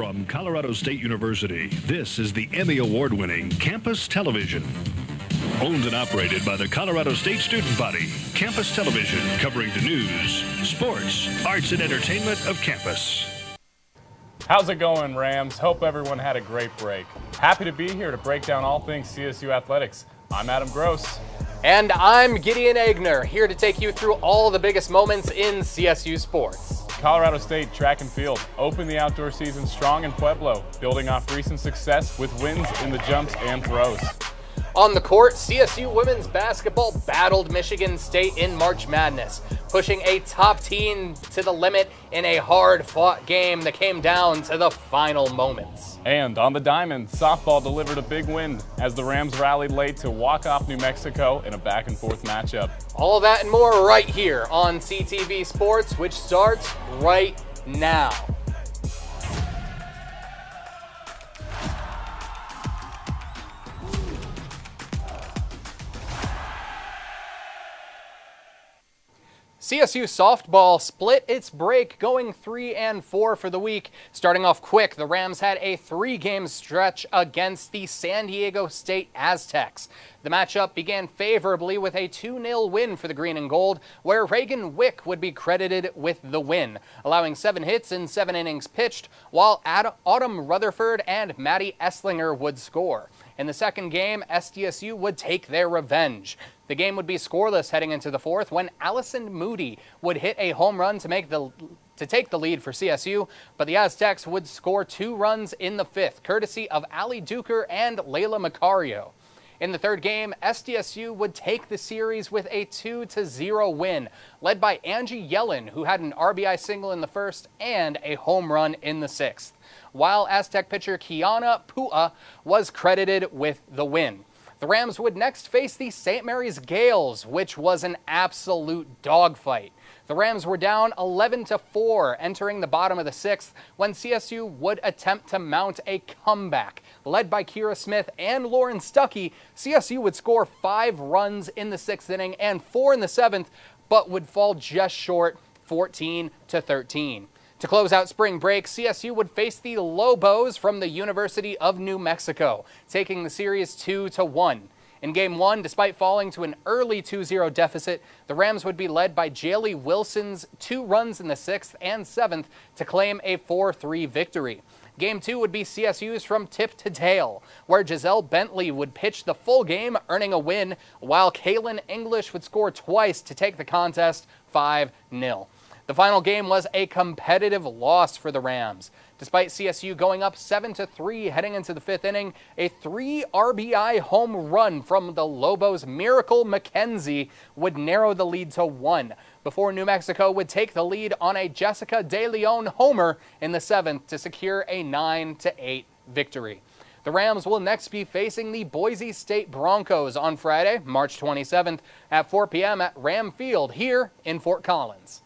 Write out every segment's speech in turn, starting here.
From Colorado State University, this is the Emmy Award-winning Campus Television. Owned and operated by the Colorado State Student Body, Campus Television, covering the news, sports, arts, and entertainment of campus. How's it going, Rams? Hope everyone had a great break. Happy to be here to break down all things CSU athletics. I'm Adam Gross. And I'm Gideon Aigner, here to take you through all the biggest moments in CSU sports. Colorado State track and field opened the outdoor season strong in Pueblo, building off recent success with wins in the jumps and throws. On the court, CSU women's basketball battled Michigan State in March Madness, pushing a top team to the limit in a hard-fought game that came down to the final moments. And on the diamond, softball delivered a big win as the Rams rallied late to walk off New Mexico in a back-and-forth matchup. All that and more right here on CTV Sports, which starts right now. CSU softball split its break, going 3-4 for the week. Starting off quick, the Rams had a 3-game stretch against the San Diego State Aztecs. The matchup began favorably with a 2-0 win for the green and gold, where Reagan Wick would be credited with the win, allowing 7 hits in 7 innings pitched, while Autumn Rutherford and Maddie Esslinger would score. In the second game, SDSU would take their revenge. The game would be scoreless heading into the fourth when Allison Moody would hit a home run to take the lead for CSU, but the Aztecs would score 2 runs in the fifth, courtesy of Allie Duker and Layla Macario. In the third game, SDSU would take the series with a 2-0 win, led by Angie Yellen, who had an RBI single in the first and a home run in the sixth, while Aztec pitcher Kiana Pua was credited with the win. The Rams would next face the St. Mary's Gaels, which was an absolute dogfight. The Rams were down 11-4 entering the bottom of the sixth when CSU would attempt to mount a comeback. Led by Kira Smith and Lauren Stuckey, CSU would score 5 runs in the sixth inning and 4 in the seventh, but would fall just short, 14-13. To close out spring break, CSU would face the Lobos from the University of New Mexico, taking the series 2-1. In Game 1, despite falling to an early 2-0 deficit, the Rams would be led by Jaylee Wilson's 2 runs in the 6th and 7th to claim a 4-3 victory. Game 2 would be CSU's from tip to tail, where Giselle Bentley would pitch the full game, earning a win, while Kaylin English would score twice to take the contest 5-0. The final game was a competitive loss for the Rams. Despite CSU going up 7-3 heading into the fifth inning, a 3 RBI home run from the Lobos' Miracle McKenzie would narrow the lead to 1, before New Mexico would take the lead on a Jessica De Leon homer in the 7th to secure a 9-8 victory. The Rams will next be facing the Boise State Broncos on Friday, March 27th at 4 p.m. at Ram Field here in Fort Collins.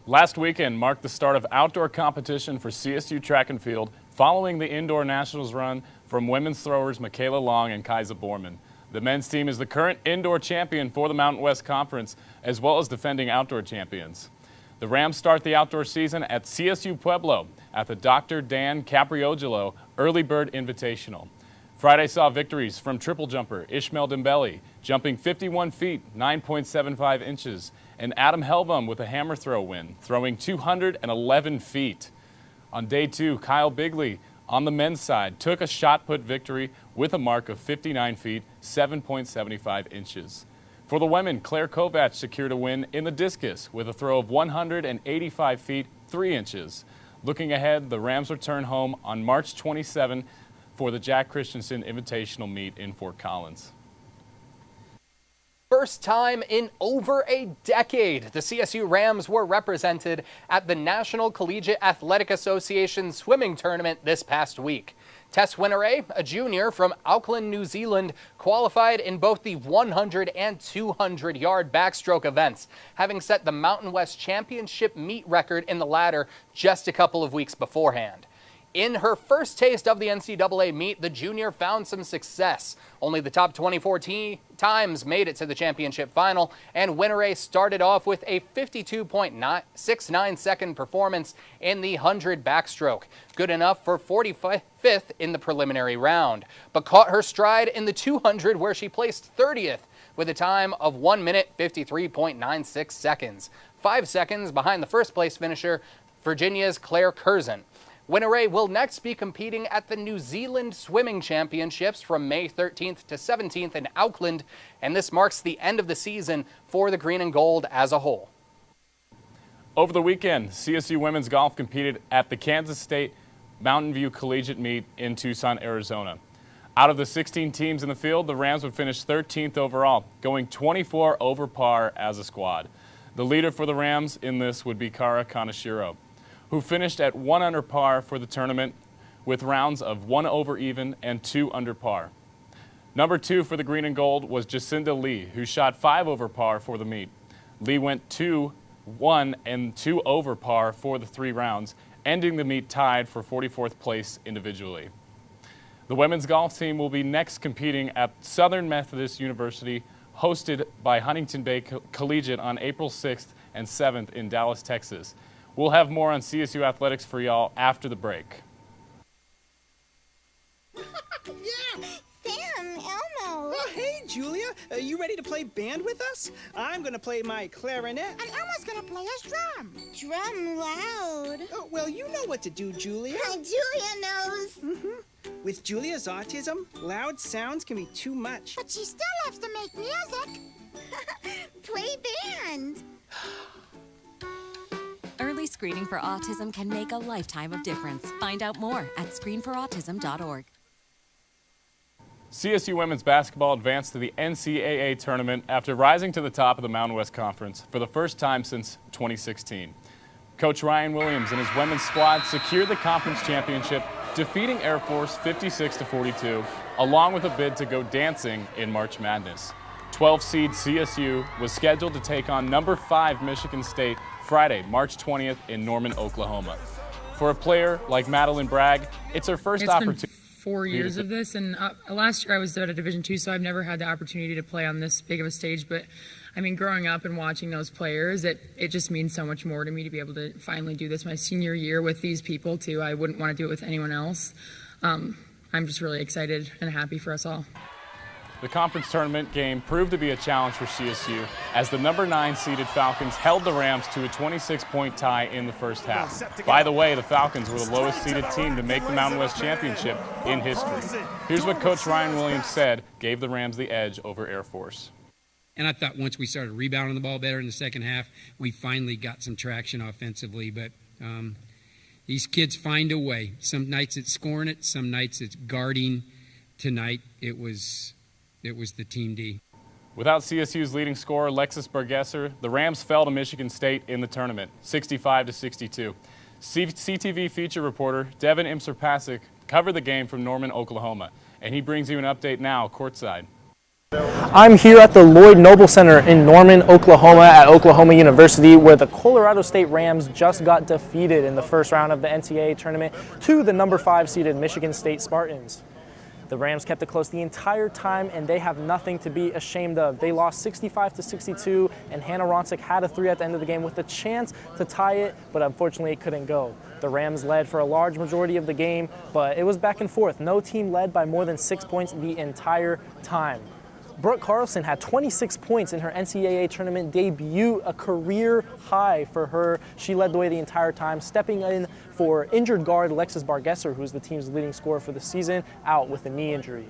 Last weekend marked the start of outdoor competition for CSU track and field following the indoor nationals run from women's throwers Michaela Long and Kaisa Borman. The men's team is the current indoor champion for the Mountain West Conference, as well as defending outdoor champions. The Rams start the outdoor season at CSU Pueblo at the Dr. Dan Capriogilo Early Bird Invitational. Friday saw victories from triple jumper Ismael Dembele, jumping 51 feet, 9.75 inches, and Adam Hellbom with a hammer throw win, throwing 211 feet. On day 2, Kyle Bigley on the men's side took a shot put victory with a mark of 59 feet, 7.75 inches. For the women, Klaire Kovatch secured a win in the discus with a throw of 185 feet, 3 inches. Looking ahead, the Rams return home on March 27 for the Jack Christiansen Invitational meet in Fort Collins. First time in over a decade, the CSU Rams were represented at the National Collegiate Athletic Association swimming tournament this past week. Tess Whineray, a junior from Auckland, New Zealand, qualified in both the 100 and 200-yard backstroke events, having set the Mountain West Championship meet record in the latter just a couple of weeks beforehand. In her first taste of the NCAA meet, the junior found some success. Only the top 24 times made it to the championship final, and Whineray started off with a 52.69 second performance in the 100 backstroke, good enough for 45th in the preliminary round, but caught her stride in the 200 where she placed 30th with a time of 1 minute 53.96 seconds, 5 seconds behind the first place finisher, Virginia's Klaire Kovatch. Whineray will next be competing at the New Zealand Swimming Championships from May 13th to 17th in Auckland, and this marks the end of the season for the green and gold as a whole. Over the weekend, CSU women's golf competed at the Kansas State Mountain View Collegiate meet in Tucson, Arizona. Out of the 16 teams in the field, the Rams would finish 13th overall, going 24 over par as a squad. The leader for the Rams in this would be Kara Kaneshiro, who finished at 1 under par for the tournament with rounds of 1 over even and 2 under par. Number 2 for the green and gold was Jacinda Lee, who shot 5 over par for the meet. Lee went 2, 1, and 2 over par for the 3 rounds, ending the meet tied for 44th place individually. The women's golf team will be next competing at Southern Methodist University, hosted by Huntington Bank Collegiate on April 6th and 7th in Dallas, Texas. We'll have more on CSU athletics for y'all after the break. Yeah! Sam, Elmo! Oh, hey, Julia. Are you ready to play band with us? I'm going to play my clarinet. And Elmo's gonna play his drum. Drum loud. Oh, well, you know what to do, Julia. Julia knows. With Julia's autism, loud sounds can be too much. But she still loves to make music. Play band. Early screening for autism can make a lifetime of difference. Find out more at screenforautism.org. CSU women's basketball advanced to the NCAA tournament after rising to the top of the Mountain West Conference for the first time since 2016. Coach Ryan Williams and his women's squad secured the conference championship, defeating Air Force 56-42, along with a bid to go dancing in March Madness. 12-seed CSU was scheduled to take on number 5 Michigan State Friday, March 20th in Norman, Oklahoma. For a player like Madeline Bragg, it's her first opportunity. 4 years of this, and last year I was at a Division II, so I've never had the opportunity to play on this big of a stage. But I mean, growing up and watching those players, it just means so much more to me to be able to finally do this my senior year with these people too. I wouldn't want to do it with anyone else. I'm just really excited and happy for us all. The conference tournament game proved to be a challenge for CSU as the number 9 seeded Falcons held the Rams to a 26-point tie in the first half. By the way, the Falcons were the lowest seeded team to make the Mountain West Championship in history. Here's what Coach Ryan Williams said gave the Rams the edge over Air Force. And I thought once we started rebounding the ball better in the second half, we finally got some traction offensively. But these kids find a way. Some nights it's scoring it, some nights it's guarding. Tonight it was the Team D. Without CSU's leading scorer, Alexis Bergesser, the Rams fell to Michigan State in the tournament, 65-62. CTV feature reporter Devin Imser-Pasick covered the game from Norman, Oklahoma, and he brings you an update now courtside. I'm here at the Lloyd Noble Center in Norman, Oklahoma at Oklahoma University, where the Colorado State Rams just got defeated in the first round of the NCAA tournament to the number 5 seeded Michigan State Spartans. The Rams kept it close the entire time, and they have nothing to be ashamed of. They lost 65-62, and Hannah Ronsick had a 3 at the end of the game with a chance to tie it, but unfortunately it couldn't go. The Rams led for a large majority of the game, but it was back and forth. No team led by more than 6 points the entire time. Brooke Carlson had 26 points in her NCAA tournament debut, a career high for her. She led the way the entire time, stepping in for injured guard Alexis Bergesser, who's the team's leading scorer for the season, out with a knee injury.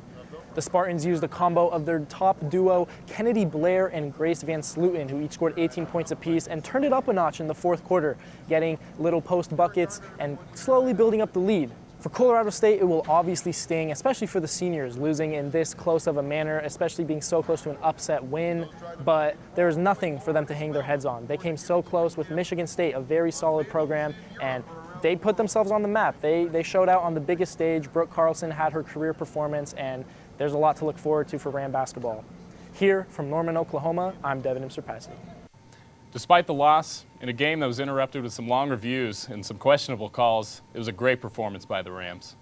The Spartans used a combo of their top duo, Kennedy Blair and Grace Van Sluten, who each scored 18 points apiece and turned it up a notch in the fourth quarter, getting little post buckets and slowly building up the lead. For Colorado State, it will obviously sting, especially for the seniors, losing in this close of a manner, especially being so close to an upset win. But there is nothing for them to hang their heads on. They came so close with Michigan State, a very solid program, and they put themselves on the map. They showed out on the biggest stage. Brooke Carlson had her career performance, and there's a lot to look forward to for Ram basketball. Here from Norman, Oklahoma, I'm Devin Imser-Pasick. Despite the loss, in a game that was interrupted with some long reviews and some questionable calls, it was a great performance by the Rams.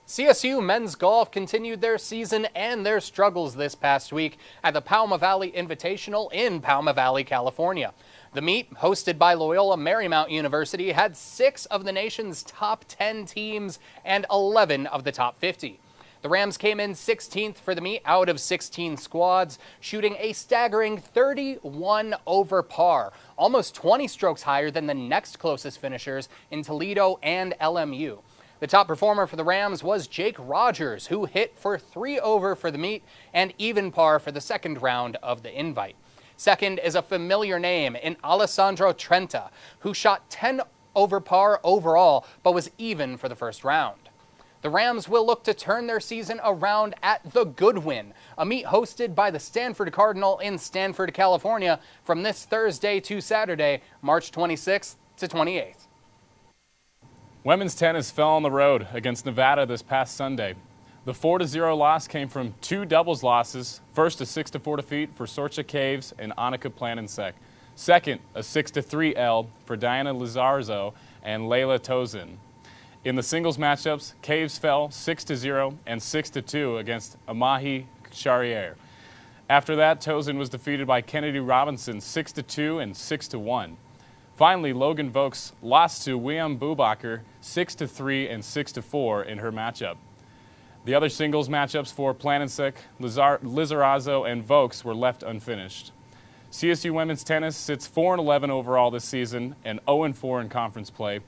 CSU men's golf continued their season and their struggles this past week at the Pauma Valley Invitational in Pauma Valley, California. The meet, hosted by Loyola Marymount University, had 6 of the nation's top 10 teams and 11 of the top 50. The Rams came in 16th for the meet out of 16 squads, shooting a staggering 31 over par, almost 20 strokes higher than the next closest finishers in Toledo and LMU. The top performer for the Rams was Jake Rogers, who hit for 3 over for the meet and even par for the second round of the invite. Second is a familiar name in Alessandro Trenta, who shot 10 over par overall, but was even for the first round. The Rams will look to turn their season around at the Goodwin, a meet hosted by the Stanford Cardinal in Stanford, California, from this Thursday to Saturday, March 26th to 28th. Women's tennis fell on the road against Nevada this past Sunday. The 4-0 loss came from 2 doubles losses. First, a 6-4 defeat for Sorcha Caves and Annika Planinsek. Second, a 6-3 L for Diana Lizarzo and Layla Tozin. In the singles matchups, Caves fell 6-0 and 6-2 against Amahi Charrier. After that, Tozin was defeated by Kennedy Robinson 6-2 and 6-1. Finally, Logan Vokes lost to William Bubacher 6-3 and 6-4 in her matchup. The other singles matchups for Planinsek, Lizarazo, and Vokes were left unfinished. CSU women's tennis sits 4-11 overall this season and 0-4 in conference play.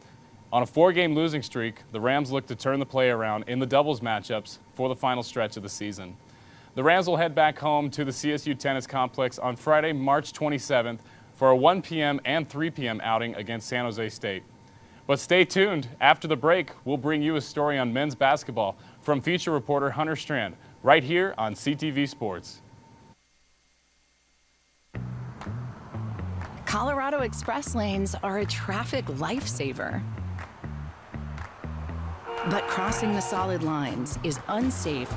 On a 4-game losing streak, the Rams look to turn the play around in the doubles matchups for the final stretch of the season. The Rams will head back home to the CSU Tennis Complex on Friday, March 27th for a 1 p.m. and 3 p.m. outing against San Jose State. But stay tuned. After the break, we'll bring you a story on men's basketball from feature reporter Hunter Strand, right here on CTV Sports. Colorado Express lanes are a traffic lifesaver. But crossing the solid lines is unsafe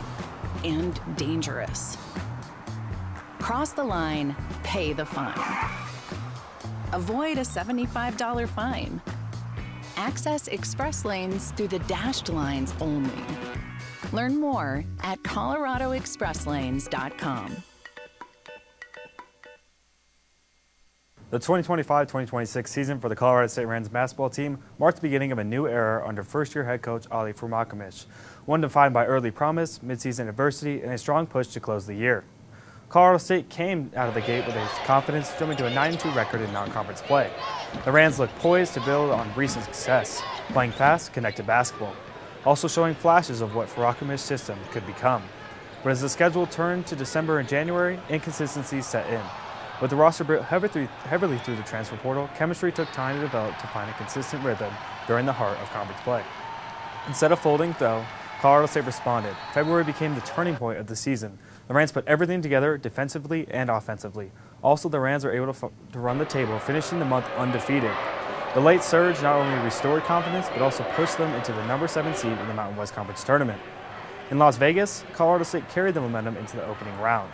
and dangerous. Cross the line, pay the fine. Avoid a $75 fine. Access express lanes through the dashed lines only. Learn more at coloradoexpresslanes.com. The 2025-2026 season for the Colorado State Rams basketball team marked the beginning of a new era under first-year head coach Ali Furmakamish, one defined by early promise, midseason adversity, and a strong push to close the year. Colorado State came out of the gate with a confidence, jumping to a 9-2 record in non-conference play. The Rams looked poised to build on recent success, playing fast, connected basketball, also showing flashes of what Furakamish's system could become. But as the schedule turned to December and January, inconsistencies set in. With the roster built heavily through the transfer portal, chemistry took time to develop to find a consistent rhythm during the heart of conference play. Instead of folding, though, Colorado State responded. February became the turning point of the season. The Rams put everything together defensively and offensively. Also, the Rams were able to run the table, finishing the month undefeated. The late surge not only restored confidence, but also pushed them into the number 7 seed in the Mountain West Conference tournament. In Las Vegas, Colorado State carried the momentum into the opening round.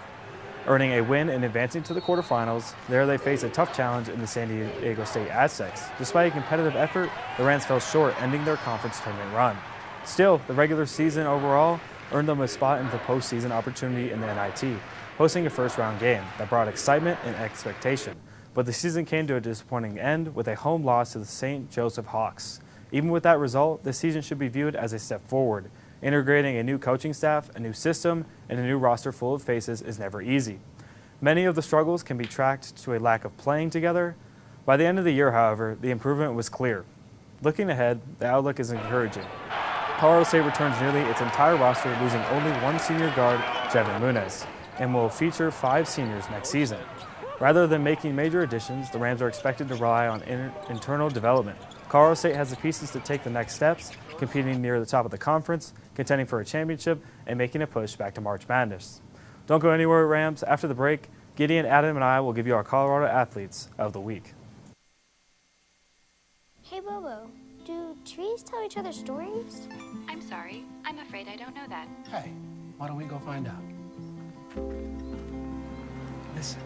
Earning a win and advancing to the quarterfinals, there they faced a tough challenge in the San Diego State Aztecs. Despite a competitive effort, the Rams fell short, ending their conference tournament run. Still, the regular season overall earned them a spot in the postseason opportunity in the NIT, hosting a first-round game that brought excitement and expectation. But the season came to a disappointing end with a home loss to the St. Joseph Hawks. Even with that result, the season should be viewed as a step forward. Integrating a new coaching staff, a new system, and a new roster full of faces is never easy. Many of the struggles can be tracked to a lack of playing together. By the end of the year, however, the improvement was clear. Looking ahead, the outlook is encouraging. Colorado State returns nearly its entire roster, losing only one senior guard, Jevin Muniz, and will feature 5 seniors next season. Rather than making major additions, the Rams are expected to rely on internal development. Colorado State has the pieces to take the next steps, competing near the top of the conference, contending for a championship, and making a push back to March Madness. Don't go anywhere, Rams. After the break, Gideon, Adam, and I will give you our Colorado Athletes of the Week. Hey, Bobo, do trees tell each other stories? I'm sorry. I'm afraid I don't know that. Hey, why don't we go find out? Listen.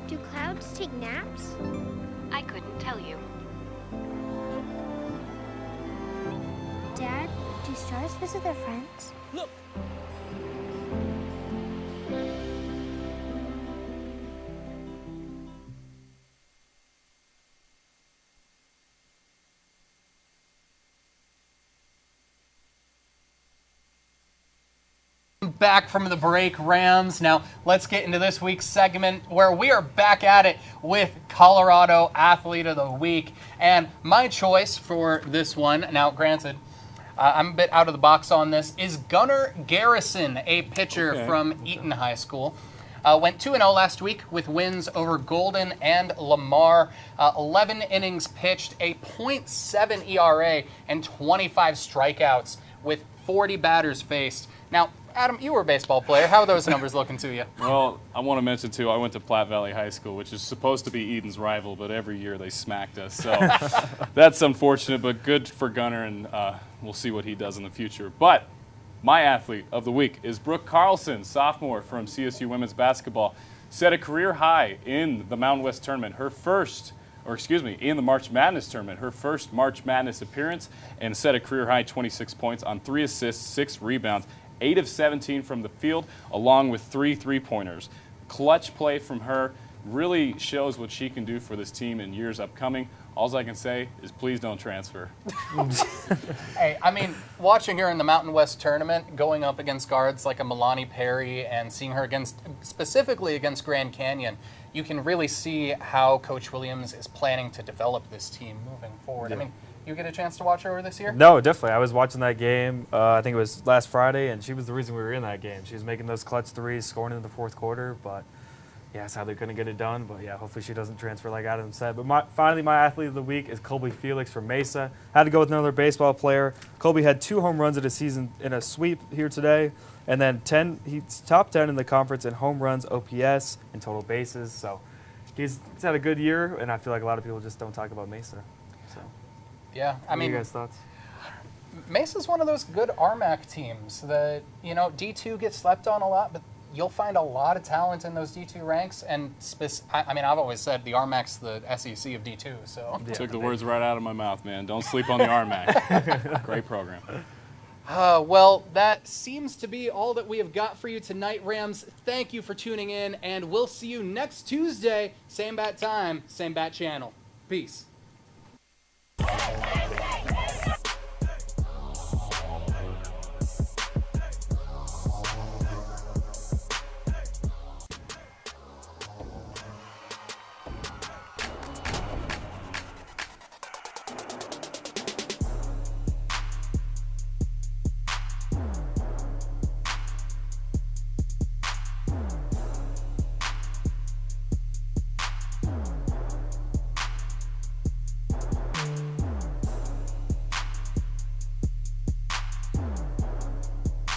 Do clouds take naps? I couldn't tell you. Dad, do stars visit their friends? Look. Back from the break, Rams. Now let's get into this week's segment where we are back at it with Colorado Athlete of the Week. And my choice for this one, now granted, I'm a bit out of the box on this, is Gunnar Garrison, a pitcher from Eaton High School. Went 2-0 last week with wins over Golden and Lamar. 11 innings pitched, a .7 ERA, and 25 strikeouts with 40 batters faced. Now, Adam, you were a baseball player. How are those numbers looking to you? Well, I want to mention, too, I went to Platte Valley High School, which is supposed to be Eden's rival, but every year they smacked us. So that's unfortunate, but good for Gunnar, and we'll see what he does in the future. But my athlete of the week is Brooke Carlson, sophomore from CSU women's basketball. Set a career high in the Mountain West tournament, in the March Madness tournament, her first March Madness appearance, and set a career high 26 points on 3 assists, 6 rebounds, 8 of 17 from the field, along with 3 three-pointers. Clutch play from her really shows what she can do for this team in years upcoming. All I can say is please don't transfer. Hey, I mean, watching her in the Mountain West tournament, going up against guards like a Milani Perry and seeing her specifically against Grand Canyon, you can really see how Coach Williams is planning to develop this team moving forward. Yeah. I mean, you get a chance to watch her over this year? No, definitely. I was watching that game, I think it was last Friday, and she was the reason we were in that game. She was making those clutch threes, scoring in the fourth quarter, but yeah, that's how they're going to get it done. But yeah, hopefully she doesn't transfer like Adam said. But finally, my athlete of the week is Colby Felix from Mesa. Had to go with another baseball player. Colby had 2 home runs of the season in a sweep here today, and then he's top 10 in the conference in home runs, OPS, and total bases. So he's had a good year, and I feel like a lot of people just don't talk about Mesa. So yeah, I mean, what are you guys' thoughts? Mesa's one of those good RMAC teams that, you know, D2 gets slept on a lot, but you'll find a lot of talent in those D2 ranks. And I mean, I've always said the RMAC's the SEC of D2. So yeah, took the words right out of my mouth, man. Don't sleep on the RMAC. Great program. Well, that seems to be all that we have got for you tonight, Rams. Thank you for tuning in, and we'll see you next Tuesday, same bat time, same bat channel. Peace.